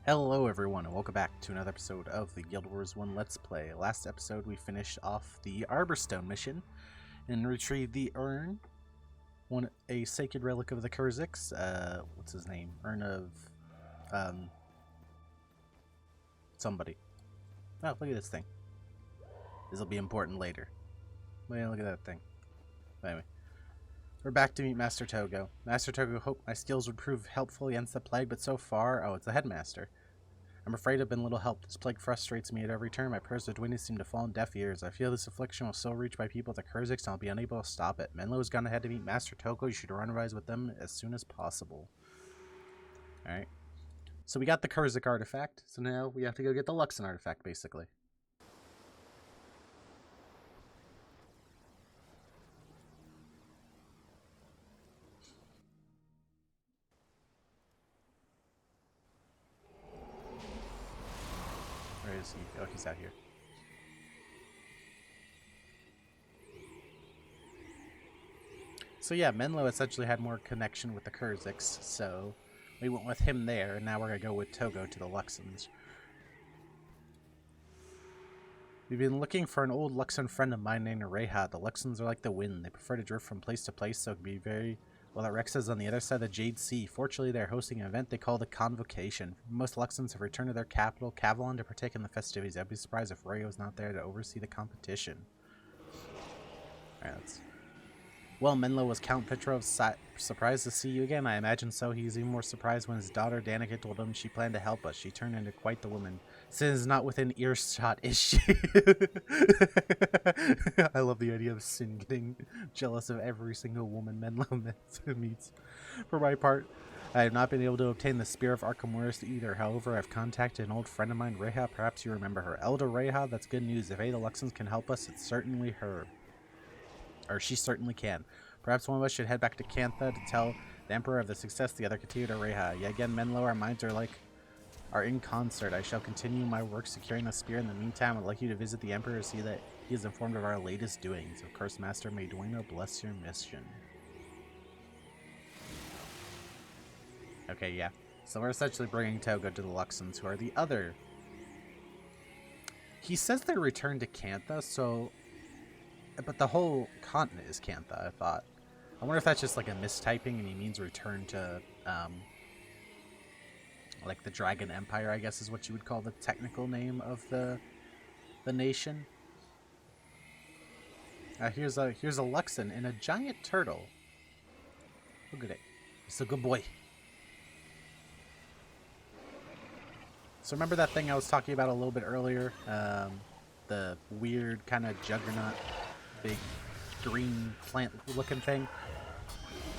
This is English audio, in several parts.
Hello everyone and welcome back to another episode of the Guild Wars 1 Let's Play. Last episode we finished off the Arborstone mission and retrieved the urn, a sacred relic of the Kurziks, what's his name? Urn of, somebody. Oh, look at this thing. This will be important later. Well, look at that thing. Anyway, we're back to meet Master Togo. Master Togo hoped my skills would prove helpful against the plague, but so far, it's the headmaster. I'm afraid I've been little help. This plague frustrates me at every turn. My prayers to Dwinny seem to fall on deaf ears. I feel this affliction will still reach by people at the Kurziks, and I'll be unable to stop it. Menlo has gone ahead to meet Master Togo. You should run rise with them as soon as possible. Alright. So we got the Kurzik artifact, so now we have to go get the Luxon artifact, basically. Where is he? Oh, he's out here. So yeah, Menlo essentially had more connection with the Kurziks, so we went with him there, and now we're going to go with Togo to the Luxons. We've been looking for an old Luxon friend of mine named Reha. The Luxons are like the wind. They prefer to drift from place to place, so it can be very... Well, Rexa's on the other side of the Jade Sea. Fortunately, they're hosting an event they call the Convocation. Most Luxons have returned to their capital, Cavalon, to partake in the festivities. I'd be surprised if Rayo's not there to oversee the competition. Alright, let's... Well, Menlo, was Count Petrov surprised to see you again? I imagine so. He was even more surprised when his daughter Danica told him she planned to help us. She turned into quite the woman. Sin is not within earshot, is she? I love the idea of Sin getting jealous of every single woman Menlo meets. For my part, I have not been able to obtain the Spear of Archimedes either. However, I've contacted an old friend of mine, Reha. Perhaps you remember her. Elder Reha, that's good news. If any of the Luxons can help us, it's certainly her. Or she certainly can. Perhaps one of us should head back to Cantha to tell the Emperor of the success, the other continue to Reha. Yet again, Menlo, our minds are in concert. I shall continue my work securing the spear. In the meantime, I'd like you to visit the Emperor to see that he is informed of our latest doings. Of course, Master Mayduino, bless your mission. Okay, yeah. So we're essentially bringing Togo to the Luxons, who are the other... He says they returned to Cantha, so... But the whole continent is Cantha, I thought. I wonder if that's just like a mistyping and he means return to, like the Dragon Empire, I guess is what you would call the technical name of the nation. Here's a Luxon and a giant turtle. Look at it. It's a good boy. So remember that thing I was talking about a little bit earlier? The weird kind of juggernaut big green plant looking thing.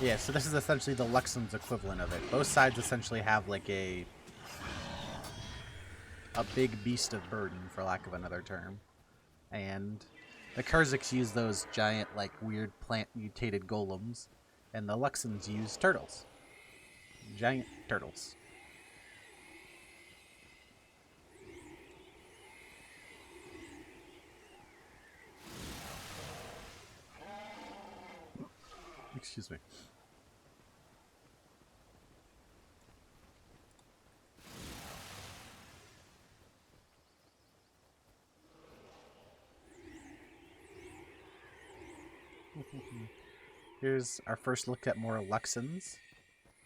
Yeah, so this is essentially the Luxon's equivalent of it. Both sides essentially have like a big beast of burden, for lack of another term. And the Kurziks use those giant like weird plant mutated golems, and the Luxons use turtles. Giant turtles. Excuse me. Here's our first look at more Luxons.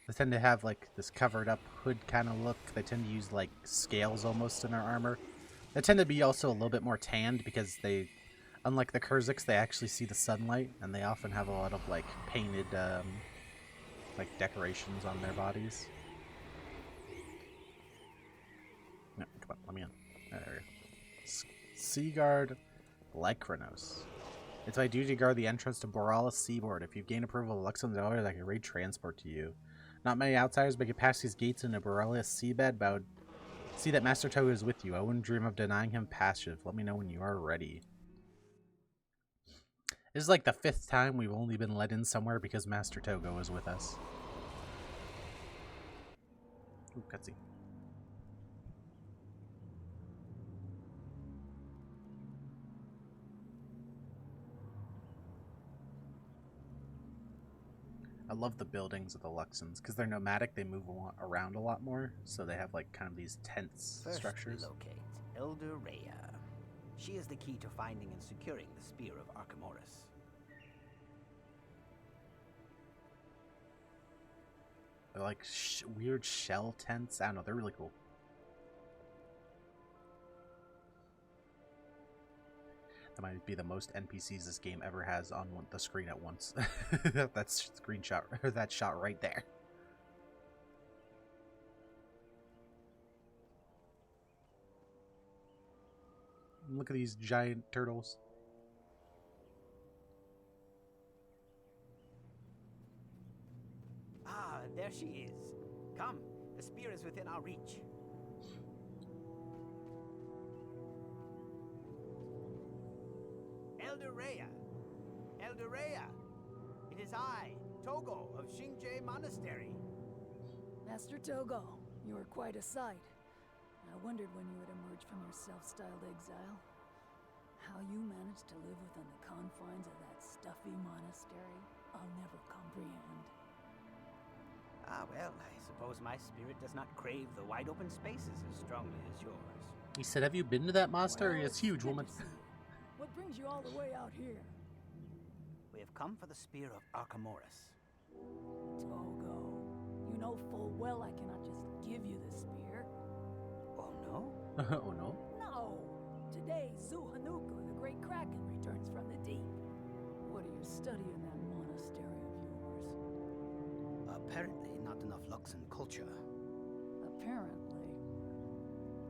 They tend to have like this covered up hood kind of look. They tend to use like scales almost in their armor. They tend to be also a little bit more tanned because they, unlike the Kurziks, they actually see the sunlight, and they often have a lot of like painted like decorations on their bodies. No, come on, let me in. There we go. Seaguard Lycranos. It's my duty to guard the entrance to Borealis Seaboard. If you've gained approval of Luxon's order, I can raid transport to you. Not many outsiders make it past these gates into Borealis seabed, but I would see that Master Togo is with you. I wouldn't dream of denying him passage. Let me know when you are ready. This is like the 5th time we've only been let in somewhere because Master Togo is with us. Ooh, cutscene. I love the buildings of the Luxons because they're nomadic. They move around a lot more, so they have like kind of these tents structures. First, we locate Elder Rhea. She is the key to finding and securing the Spear of Archimedes. They're like weird shell tents. I don't know. They're really cool. That might be the most NPCs this game ever has on the screen at once. That's screenshot or that shot right there. Look at these giant turtles. Ah, there she is. Come, the spear is within our reach. Elder Rhea! Elder Rhea! It is I, Togo of Xingje Monastery. Master Togo, you are quite a sight. I wondered when you would emerge from your self-styled exile. How you managed to live within the confines of that stuffy monastery, I'll never comprehend. Ah, well, I suppose my spirit does not crave the wide-open spaces as strongly as yours. He said, have you been to that monastery? It's huge, woman. What brings you all the way out here? We have come for the Spear of Archimedes. Togo, you know full well I cannot just give you the spear. Oh, no? Oh, no? No! Today, Zuhanuku, the great Kraken, returns from the deep. What do you study in that monastery of yours? Apparently not enough Luxon culture. Apparently.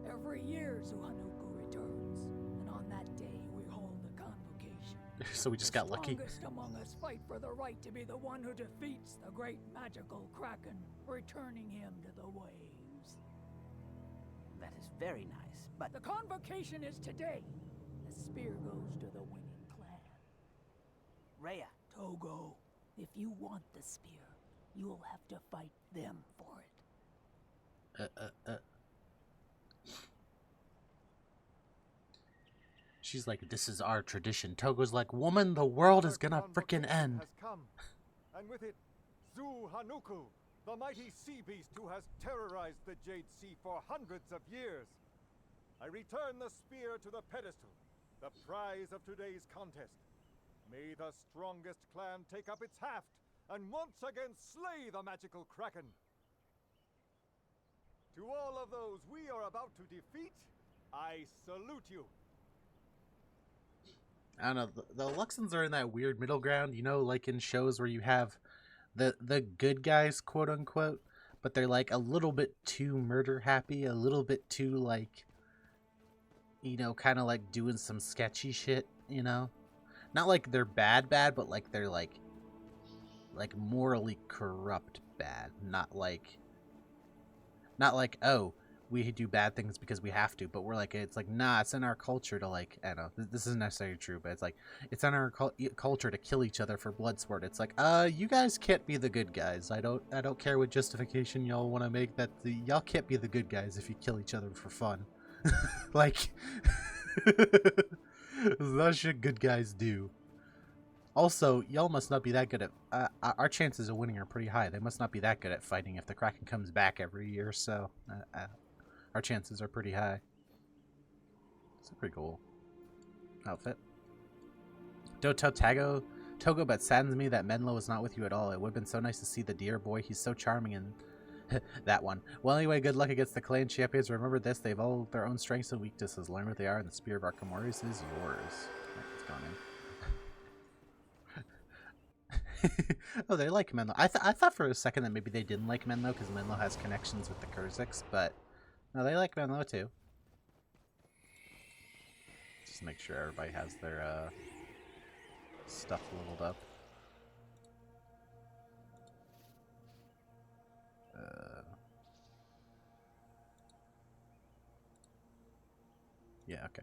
Every year, Zuhanuku returns, and on that day, we hold a convocation. So we just got lucky. The strongest among us fight for the right to be the one who defeats the great magical Kraken, returning him to the waves. That is very nice, but... The convocation is today. The spear goes to the winning clan. Rhea. Togo, if you want the spear, you'll have to fight them for it. She's like, this is our tradition. Togo's like, woman, the world is gonna frickin' end. Has come, and with it, Zuhanuku, the mighty sea beast who has terrorized the Jade Sea for hundreds of years. I return the spear to the pedestal, the prize of today's contest. May the strongest clan take up its haft and once again slay the magical Kraken. To all of those we are about to defeat, I salute you. I don't know. The Luxons are in that weird middle ground, you know, like in shows where you have the good guys, quote unquote, but they're like a little bit too murder happy, a little bit too like, you know, kind of like doing some sketchy shit, you know? Not like they're bad, but like they're like morally corrupt bad, not like, oh, we do bad things because we have to, but we're like, it's like, nah, it's in our culture to like, I don't know, this isn't necessarily true, but it's like, it's in our culture to kill each other for blood sport. It's like, you guys can't be the good guys. I don't care what justification y'all want to make, that y'all can't be the good guys if you kill each other for fun. Like, that shit good guys do. Also, y'all must not be that good at, our chances of winning are pretty high. They must not be that good at fighting if the Kraken comes back every year, so, our chances are pretty high. It's a pretty cool outfit. Don't tell Togo, but saddens me that Menlo is not with you at all. It would have been so nice to see the dear boy. He's so charming and that one. Well, anyway, good luck against the clan champions. Remember this, they've all their own strengths and weaknesses. Learn what they are, and the Spear of Archimedes is yours. Right, it's going in. Oh, they like Menlo. I thought for a second that maybe they didn't like Menlo because Menlo has connections with the Kurziks, but no, they like Menlo too. Just make sure everybody has their stuff leveled up. Yeah, okay.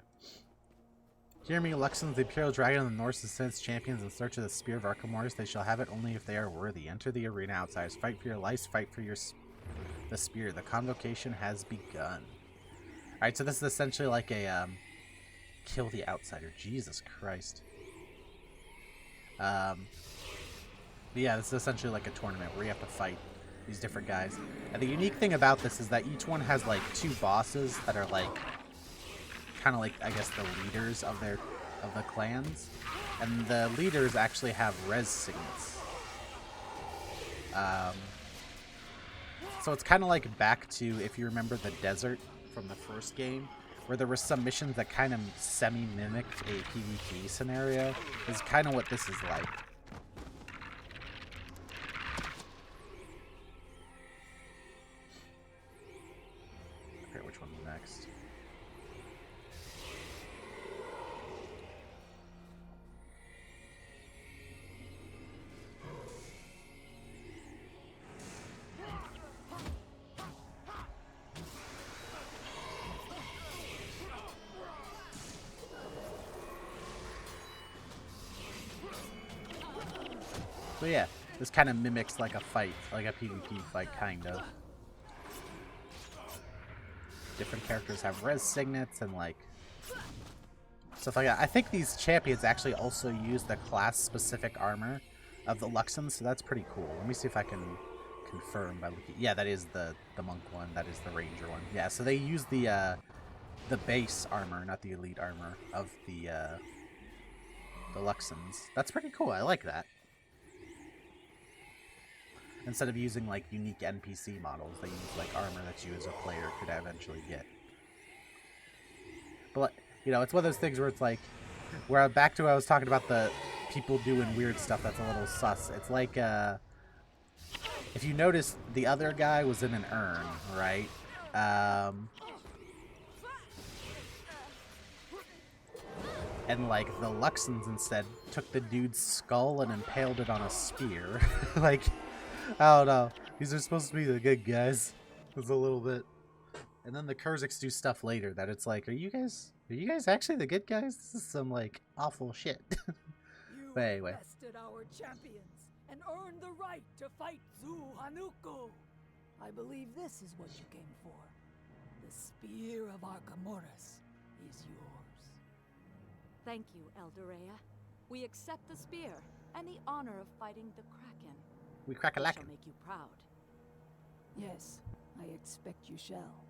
Hear me, Luxons, the Imperial Dragon of the North has sent its champions in search of the Spear of Archimedes. They shall have it only if they are worthy. Enter the arena, outsiders. Fight for your lives, fight for the spear. The convocation has begun. Alright, so this is essentially like a, kill the outsider. Jesus Christ. But yeah, this is essentially like a tournament where you have to fight these different guys. And the unique thing about this is that each one has like 2 bosses that are like kind of like, I guess, the leaders of the clans. And the leaders actually have res signets. So it's kind of like back to, if you remember the desert from the first game, where there were some missions that kind of semi-mimicked a PvP scenario. Is kind of what this is like. Okay, which one's next? So yeah, this kind of mimics like a fight, like a PvP fight, kind of. Different characters have res signets and like stuff like that. I think these champions actually also use the class-specific armor of the Luxons, so that's pretty cool. Let me see if I can confirm by looking. Yeah, that is the monk one. That is the ranger one. Yeah, so they use the base armor, not the elite armor of the Luxons. That's pretty cool. I like that. Instead of using like unique NPC models, they use like armor that you as a player could eventually get. But you know, it's one of those things where it's like, where back to what I was talking about, the people doing weird stuff that's a little sus. It's like if you notice, the other guy was in an urn, right? And like the Luxons instead took the dude's skull and impaled it on a spear. Like, I don't know. These are supposed to be the good guys. It's a little bit. And then the Kurziks do stuff later that it's like, are you guys actually the good guys? This is some like awful shit. But anyway. You bested our champions and earned the right to fight Zu Hanuku. I believe this is what you came for. The spear of Archimedes is yours. Thank you, Eldorea. We accept the spear and the honor of fighting the Kraken. We crack a It lack. shall make you proud. Yes, I expect you shall.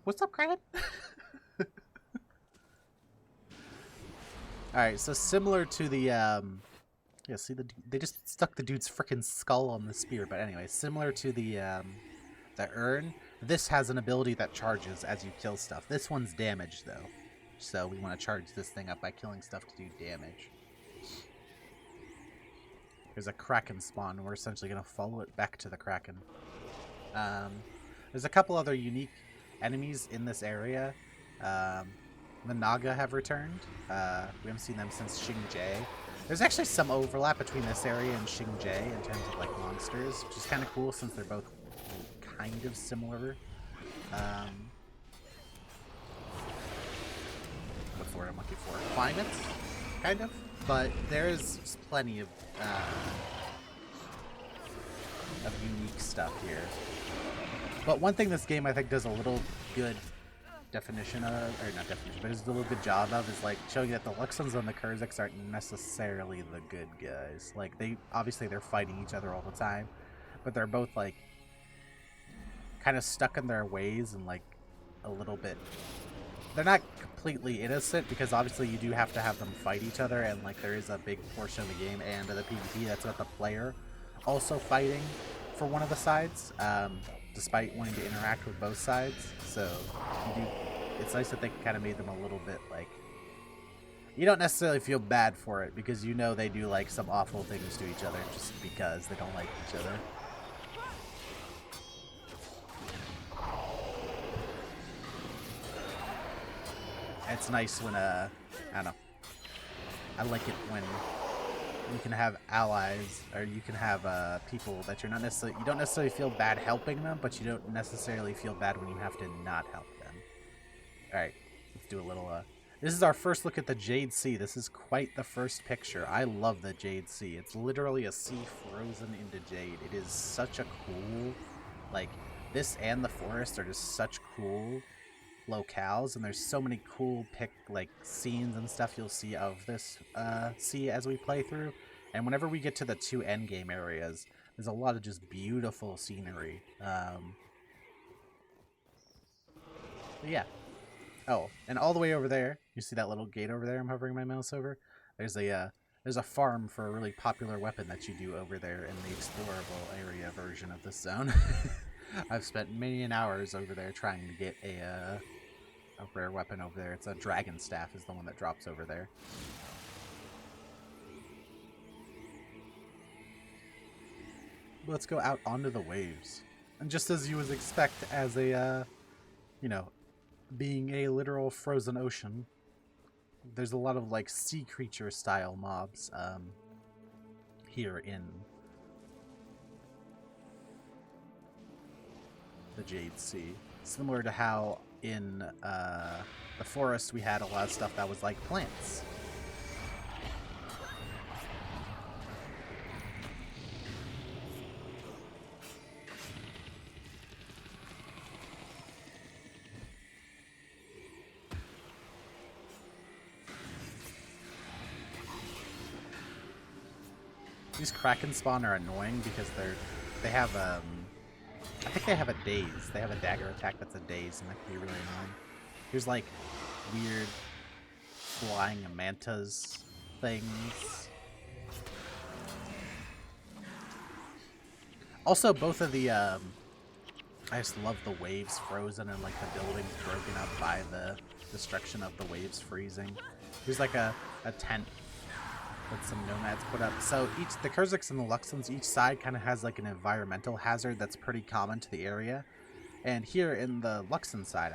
What's up, Kraken? Alright, so similar to the, yeah, see, they just stuck the dude's frickin' skull on the spear, but anyway, similar to the urn, this has an ability that charges as you kill stuff. This one's damage, though, so we want to charge this thing up by killing stuff to do damage. There's a Kraken spawn, and we're essentially going to follow it back to the Kraken. There's a couple other unique enemies in this area. The Naga have returned. We haven't seen them since Xingjie. There's actually some overlap between this area and Xingjie in terms of like monsters, which is kind of cool since they're both kind of similar. What's the word I'm looking for? Climates, kind of. But there's plenty of unique stuff here. But one thing this game I think does a little good definition of, or not definition, but does a little good job of, is like showing that the Luxons and the Kurziks aren't necessarily the good guys. Like, they obviously they're fighting each other all the time, but they're both like kind of stuck in their ways and like a little bit. They're not completely innocent because obviously you do have to have them fight each other, and like there is a big portion of the game and of the PvP that's about the player also fighting for one of the sides, despite wanting to interact with both sides. So it's nice that they kind of made them a little bit like, you don't necessarily feel bad for it because you know they do like some awful things to each other just because they don't like each other. It's nice when I don't know, I like it when you can have allies, or you can have people that you don't necessarily feel bad helping them, but you don't necessarily feel bad when you have to not help them. Alright, let's do a little this is our first look at the Jade Sea. This is quite the first picture. I love the Jade Sea. It's literally a sea frozen into jade. It is such a cool, like, this and the forest are just such cool, locales, and there's so many cool scenes and stuff you'll see of this sea as we play through. And whenever we get to the 2 endgame areas, there's a lot of just beautiful scenery. But yeah. Oh, and all the way over there, you see that little gate over there I'm hovering my mouse over? There's a farm for a really popular weapon that you do over there in the explorable area version of this zone. I've spent many an hours over there trying to get a rare weapon over there. It's a dragon staff is the one that drops over there. Let's go out onto the waves. And just as you would expect as a, being a literal frozen ocean, there's a lot of sea creature style mobs here in the Jade Sea. Similar to how in the forest we had a lot of stuff that was like plants. These Kraken spawn are annoying because they have I think they have a daze. They have a dagger attack that's a daze, and that can be really annoying. There's weird flying mantas things. Also, both of the I just love the waves frozen and the buildings broken up by the destruction of the waves freezing. There's a tent that some nomads put up. So the Kurziks and the Luxons, each side kind of has an environmental hazard that's pretty common to the area. And here in the Luxon side,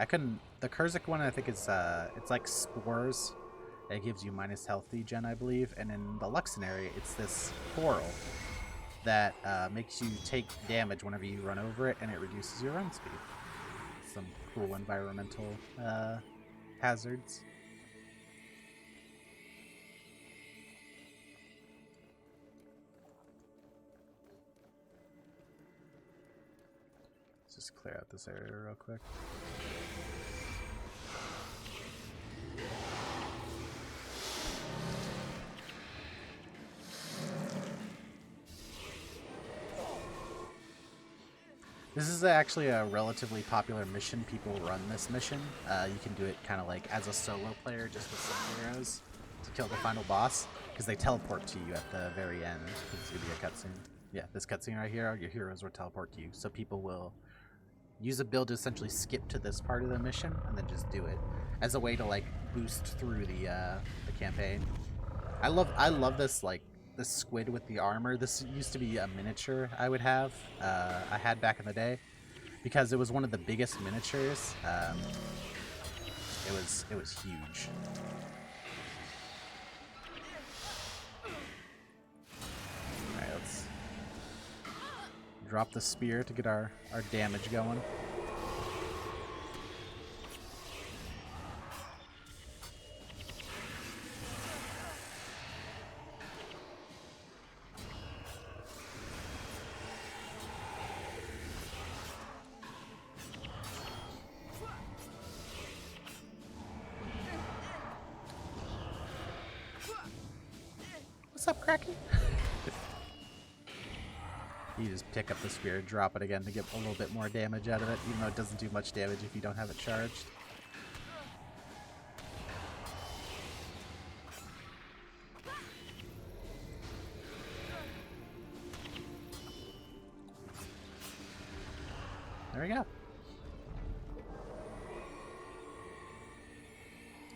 the Kurzik one I think is it's like spores. It gives you minus health regen, I believe. And in the Luxon area, it's this coral that makes you take damage whenever you run over it, and it reduces your run speed. Some cool environmental hazards. Just clear out this area real quick. This is actually a relatively popular mission. People run this mission. You can do it kind of as a solo player, just with some heroes to kill the final boss, because they teleport to you at the very end. This is going to be a cutscene. Yeah, this cutscene right here, your heroes will teleport to you. So people will use a build to essentially skip to this part of the mission and then just do it as a way to boost through the campaign. I love this this squid with the armor. This used to be a miniature I would have. I had back in the day because it was one of the biggest miniatures. It was huge. All right, let's drop the spear to get our damage going. What's up, Kraken? You just pick up the spear and drop it again to get a little bit more damage out of it, even though it doesn't do much damage if you don't have it charged. There we go.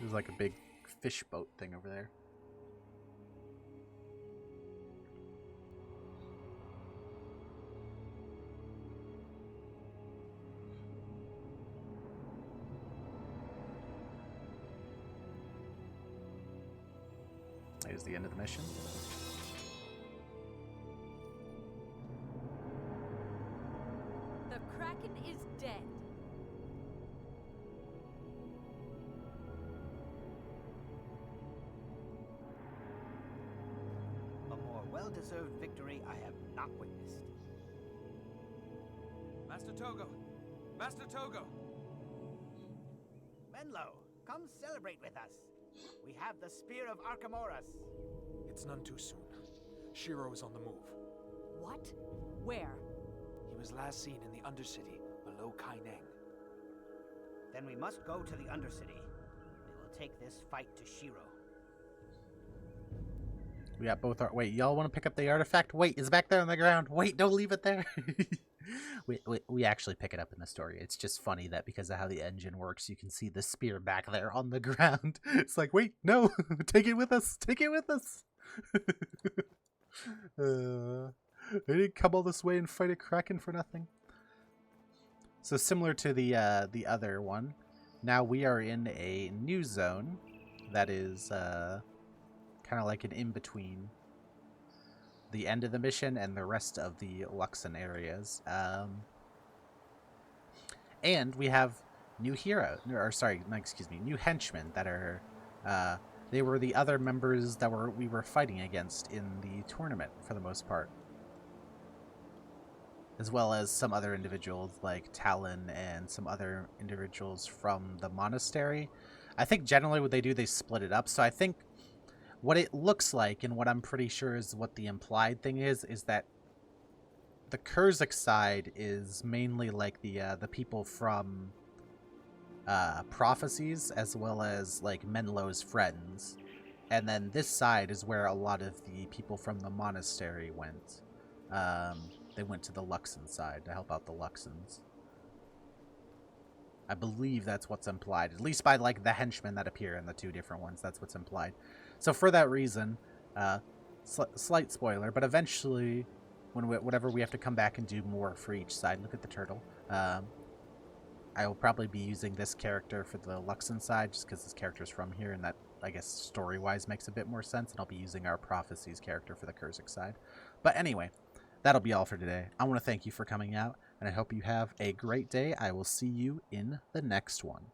There's a big fish boat thing over there. There's the end of the mission. The Kraken is dead. A more well-deserved victory I have not witnessed. Master Togo! Master Togo! Menlo, come celebrate with us. We have the Spear of Archimedes. It's none too soon. Shiro is on the move. What? Where? He was last seen in the Undercity, below Kaineng. Then we must go to the Undercity. We will take this fight to Shiro. We got both our... Wait, y'all want to pick up the artifact? Wait, it's back there on the ground. Wait, don't leave it there. we actually pick it up in the story. It's just funny that because of how the engine works, you can see the spear back there on the ground. It's like, wait, no, take it with us. Take it with us. They didn't come all this way and fight a Kraken for nothing. So similar to the other one, now we are in a new zone that is kind of like an in-between the end of the mission and the rest of the Luxon areas. And we have new new henchmen that are, they were the other members that we were fighting against in the tournament for the most part. As well as some other individuals like Talon and some other individuals from the monastery. I think generally what they do, they split it up. So I think what it looks like, and what I'm pretty sure is what the implied thing is that the Kurzik side is mainly like the people from Prophecies, as well as like Menlo's friends. And then this side is where a lot of the people from the monastery went. They went to the Luxon side to help out the Luxons. I believe that's what's implied, at least by like the henchmen that appear in the two different ones. That's what's implied. So for that reason, slight spoiler, but eventually, whenever we have to come back and do more for each side, look at the turtle. I will probably be using this character for the Luxon side, just because this character's from here, and that, I guess, story-wise makes a bit more sense, and I'll be using our Prophecies character for the Kurzik side. But anyway, that'll be all for today. I want to thank you for coming out, and I hope you have a great day. I will see you in the next one.